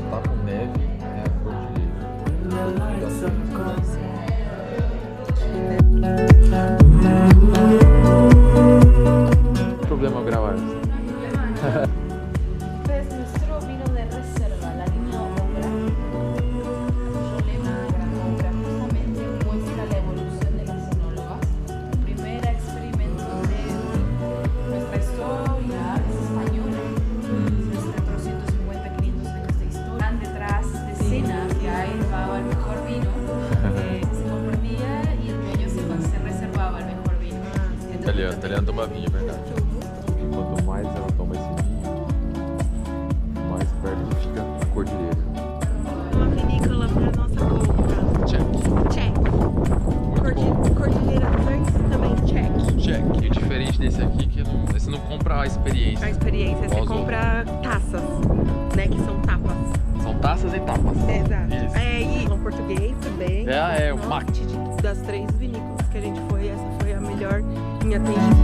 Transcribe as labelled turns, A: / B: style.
A: Tá com neve, é a Cordilheira. Problema gravar.
B: Pues nuestro vino de reserva, la línea obra, problema obra justamente muestra la evolución de las enólogas. Primer experimento de nuestra historia es española, desde 450, 500 años de historia. Están detrás de escenas que ahí llevaba el mejor vino, se compartía y el dueño se reservaba el mejor vino.
A: Italiano toma vinho, é verdade. Quanto mais ela toma esse vinho, mais perto fica a Cordilheira.
C: Uma vinícola para nossa compra.
A: Check.
C: Cordilheira 2 também check.
A: Check. E o diferente desse aqui é que você não compra a experiência.
C: A experiência, você compra taças, né? Que são tapas.
A: São taças e tapas.
C: Exato.
A: Isso.
C: E um português também.
A: O mate.
C: Das 3 vinícolas que a gente foi, essa foi a melhor em atendimento.